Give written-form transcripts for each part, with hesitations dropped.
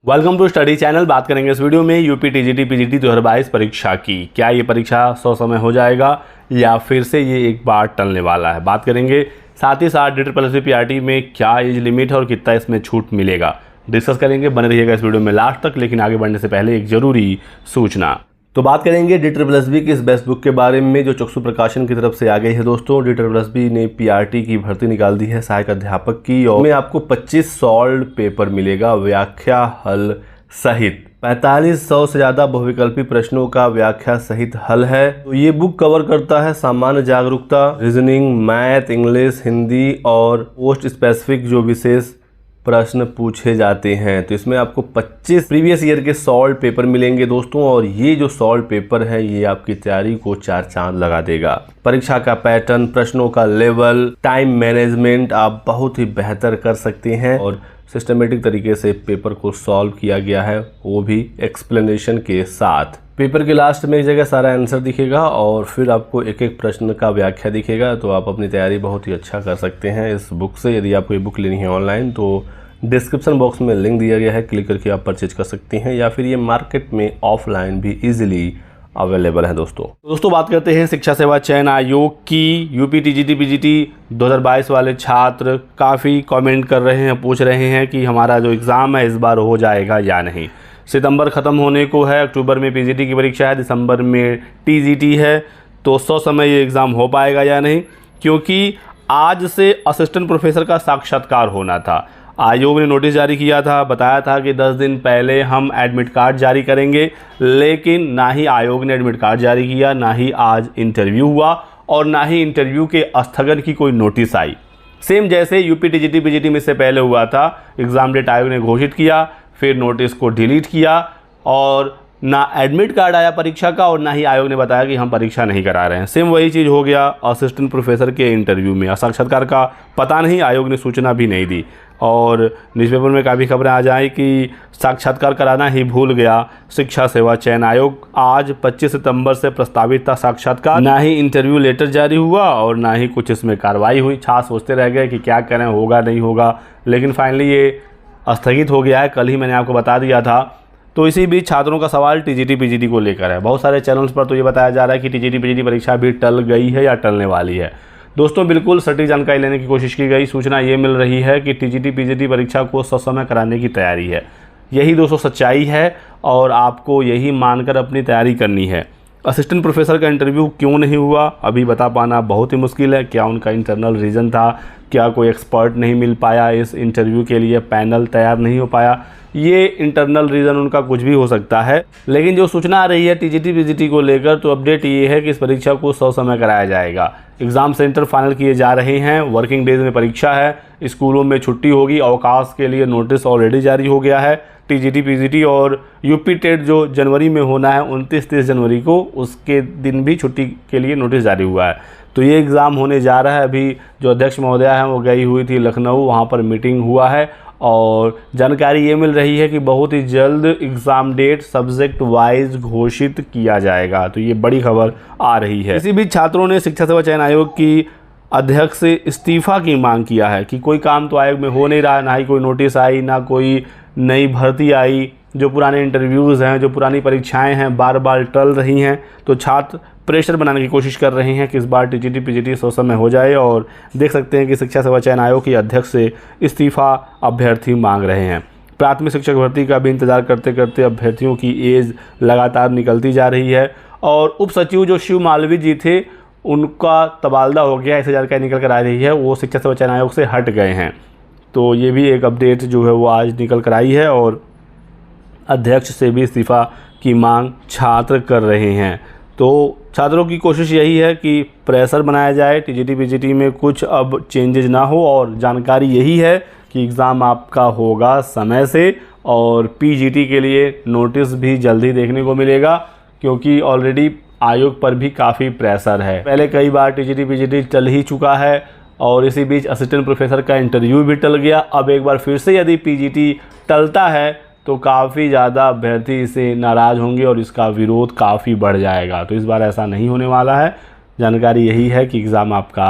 Welcome to study channel. बात करेंगे इस वीडियो में यूपी टीजीटी पीजीटी 2022 परीक्षा की। क्या ये परीक्षा 100 समय हो जाएगा या फिर से ये एक बार टलने वाला है, बात करेंगे। साथ ही साथ DSSB PRT में क्या एज लिमिट है और कितना इसमें छूट मिलेगा, डिस्कस करेंगे। बने रहिएगा इस वीडियो में लास्ट तक। लेकिन आगे बढ़ने से पहले एक ज़रूरी सूचना। तो बात करेंगे DSSB की इस बेस्ट बुक के बारे में जो चक्षु प्रकाशन की तरफ से आ गई है। दोस्तों, DSSB ने PRT की भर्ती निकाल दी है सहायक अध्यापक की, और में आपको 25 सॉल्व पेपर मिलेगा व्याख्या हल सहित। 4500 से ज़्यादा बहुविकल्पी प्रश्नों का व्याख्या सहित हल है। तो ये बुक कवर करता है सामान्य जागरूकता, रीजनिंग, मैथ, इंग्लिश, हिंदी और पोस्ट स्पेसिफिक जो विशेष प्रश्न पूछे जाते हैं। तो इसमें आपको 25 प्रीवियस ईयर के सॉल्व पेपर मिलेंगे दोस्तों, और ये जो सॉल्व पेपर है ये आपकी तैयारी को 4 चांद लगा देगा। परीक्षा का पैटर्न, प्रश्नों का लेवल, टाइम मैनेजमेंट आप बहुत ही बेहतर कर सकते हैं, और सिस्टमेटिक तरीके से पेपर को सॉल्व किया गया है, वो भी एक्सप्लेनेशन के साथ। पेपर के लास्ट में एक जगह सारा आंसर दिखेगा और फिर आपको एक एक प्रश्न का व्याख्या दिखेगा। तो आप अपनी तैयारी बहुत ही अच्छा कर सकते हैं इस बुक से। यदि आपको ये बुक लेनी है ऑनलाइन तो डिस्क्रिप्शन बॉक्स में लिंक दिया गया है, क्लिक करके आप परचेज कर सकते हैं, या फिर ये मार्केट में ऑफलाइन भी इजीली अवेलेबल है। दोस्तों बात करते हैं शिक्षा सेवा चयन आयोग की। यूपी टीजीटी पीजीटी 2022 वाले छात्र काफ़ी कमेंट कर रहे हैं, पूछ रहे हैं कि हमारा जो एग्ज़ाम है इस बार हो जाएगा या नहीं। सितंबर ख़त्म होने को है, अक्टूबर में पीजीटी की परीक्षा है, दिसंबर में टीजीटी है। तो 100 समय ये एग्ज़ाम हो पाएगा या नहीं, क्योंकि आज से असिस्टेंट प्रोफेसर का साक्षात्कार होना था। आयोग ने नोटिस जारी किया था, बताया था कि 10 दिन पहले हम एडमिट कार्ड जारी करेंगे, लेकिन ना ही आयोग ने एडमिट कार्ड जारी किया, ना ही आज इंटरव्यू हुआ, और ना ही इंटरव्यू के स्थगन की कोई नोटिस आई। सेम जैसे यूपी टीजीटी पीजीटी में से पहले हुआ था, एग्ज़ाम डेट आयोग ने घोषित किया, फिर नोटिस को डिलीट किया, और ना एडमिट कार्ड आया परीक्षा का, और ना ही आयोग ने बताया कि हम परीक्षा नहीं करा रहे हैं। सेम वही चीज़ हो गया असिस्टेंट प्रोफेसर के इंटरव्यू में। साक्षात्कार का पता नहीं, आयोग ने सूचना भी नहीं दी, और न्यूज़पेपर में काफ़ी खबरें आ जाए कि साक्षात्कार कराना ही भूल गया शिक्षा सेवा चयन आयोग। आज 25 सितंबर से प्रस्तावित था साक्षात्कार, ना ही इंटरव्यू लेटर जारी हुआ और ना ही कुछ इसमें कार्रवाई हुई। सोचते रह गए कि क्या करें, होगा नहीं होगा, लेकिन फाइनली ये स्थगित हो गया है। कल ही मैंने आपको बता दिया था। तो इसी बीच छात्रों का सवाल टीजीटी पीजीटी को लेकर है। बहुत सारे चैनल्स पर तो ये बताया जा रहा है कि टीजीटी पीजीटी परीक्षा भी टल गई है या टलने वाली है। दोस्तों, बिल्कुल सटीक जानकारी लेने की कोशिश की गई। सूचना ये मिल रही है कि टीजीटी पीजीटी परीक्षा को ससमय कराने की तैयारी है। यही दोस्तों सच्चाई है, और आपको यही मानकर अपनी तैयारी करनी है। असिस्टेंट प्रोफेसर का इंटरव्यू क्यों नहीं हुआ अभी बता पाना बहुत ही मुश्किल है। क्या उनका इंटरनल रीज़न था, क्या कोई एक्सपर्ट नहीं मिल पाया इस इंटरव्यू के लिए, पैनल तैयार नहीं हो पाया, ये इंटरनल रीज़न उनका कुछ भी हो सकता है। लेकिन जो सूचना आ रही है टीजीटी पीजीटी को लेकर, तो अपडेट ये है कि इस परीक्षा को 100 समय कराया जाएगा। एग्ज़ाम सेंटर फाइनल किए जा रहे हैं, वर्किंग डेज में परीक्षा है, स्कूलों में छुट्टी होगी, अवकाश के लिए नोटिस ऑलरेडी जारी हो गया है। टीजीटी पीजीटी और यूपी टेट जो जनवरी में होना है 29-30 जनवरी को, उसके दिन भी छुट्टी के लिए नोटिस जारी हुआ है। तो ये एग्ज़ाम होने जा रहा है। अभी जो अध्यक्ष महोदया हैं वो गई हुई थी लखनऊ, वहाँ पर मीटिंग हुआ है, और जानकारी ये मिल रही है कि बहुत ही जल्द एग्ज़ाम डेट सब्जेक्ट वाइज घोषित किया जाएगा। तो ये बड़ी खबर आ रही है। इसी बीच छात्रों ने शिक्षा सेवा चयन आयोग की अध्यक्ष से इस्तीफ़ा की मांग किया है कि कोई काम तो आयोग में हो नहीं रहा, ना ही कोई नोटिस आई, ना कोई नई भर्ती आई। जो पुराने इंटरव्यूज़ हैं, जो पुरानी परीक्षाएं हैं, बार बार टल रही हैं। तो छात्र प्रेशर बनाने की कोशिश कर रहे हैं कि इस बार टीजीटी पीजीटी 100 समय हो जाए, और देख सकते हैं कि शिक्षा सेवा चयन आयोग के अध्यक्ष से इस्तीफ़ा अभ्यर्थी मांग रहे हैं। प्राथमिक शिक्षक भर्ती का भी इंतजार करते करते अभ्यर्थियों की एज लगातार निकलती जा रही है, और उप सचिव जो शिव मालवीय जी थे उनका तबादला हो गया, ऐसी जानकारी निकल कर आ रही है। वो शिक्षा सेवा चयन आयोग से हट गए हैं। तो ये भी एक अपडेट जो है वो आज निकल कर आई है, और अध्यक्ष से भी इस्तीफ़ा की मांग छात्र कर रहे हैं। तो छात्रों की कोशिश यही है कि प्रेशर बनाया जाए, टीजीटी पीजीटी में कुछ अब चेंजेज ना हो, और जानकारी यही है कि एग्ज़ाम आपका होगा समय से, और पीजीटी के लिए नोटिस भी जल्दी देखने को मिलेगा, क्योंकि ऑलरेडी आयोग पर भी काफ़ी प्रेशर है। पहले कई बार टीजीटी पीजीटी टल ही चुका है, और इसी बीच असिस्टेंट प्रोफेसर का इंटरव्यू भी टल गया। अब एक बार फिर से यदि पीजीटी टलता है तो काफ़ी ज़्यादा अभ्यर्थी इससे नाराज़ होंगे, और इसका विरोध काफ़ी बढ़ जाएगा। तो इस बार ऐसा नहीं होने वाला है। जानकारी यही है कि एग्ज़ाम आपका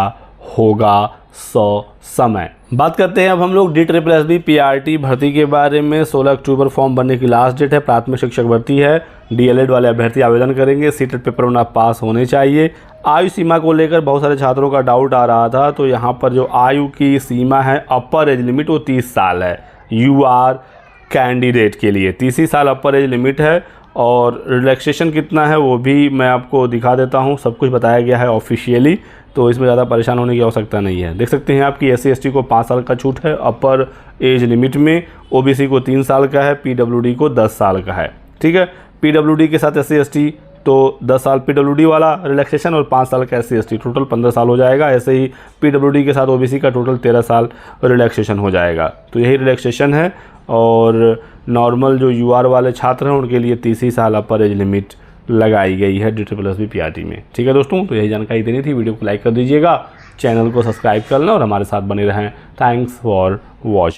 होगा समय। बात करते हैं अब हम लोग DSSB PRT भर्ती के बारे में। 16 अक्टूबर फॉर्म भरने की लास्ट डेट है। प्राथमिक शिक्षक भर्ती है। DLED वाले अभ्यर्थी आवेदन करेंगे। सीटेट पेपर में आप पास होने चाहिए। आयु सीमा को लेकर बहुत सारे छात्रों का डाउट आ रहा था, तो यहाँ पर जो आयु की सीमा है, अपर एज लिमिट, वो 30 साल है। UR कैंडिडेट के लिए 30 ही साल अपर एज लिमिट है। और रिलैक्सेशन कितना है वो भी मैं आपको दिखा देता हूँ। सब कुछ बताया गया है ऑफिशियली, तो इसमें ज़्यादा परेशान होने की आवश्यकता नहीं है। देख सकते हैं आपकी SC ST को 5 साल का छूट है अपर एज लिमिट में। OBC को 3 साल का है। PWD को 10 साल का है। ठीक है, PWD के साथ SC ST तो 10 साल PWD वाला रिलैक्सेशन और 5 साल का SC ST, टोटल 15 साल हो जाएगा। ऐसे ही PWD के साथ OBC का टोटल 13 साल रिलैक्सेशन हो जाएगा। तो यही रिलैक्सेशन है। और नॉर्मल जो UR वाले छात्र हैं उनके लिए 30 ही साल अपर एज लिमिट लगाई गई है DSSB PRT में। ठीक है दोस्तों, तो यही जानकारी देनी थी। वीडियो को लाइक कर दीजिएगा, चैनल को सब्सक्राइब कर लें और हमारे साथ बने रहें। Thanks for watching.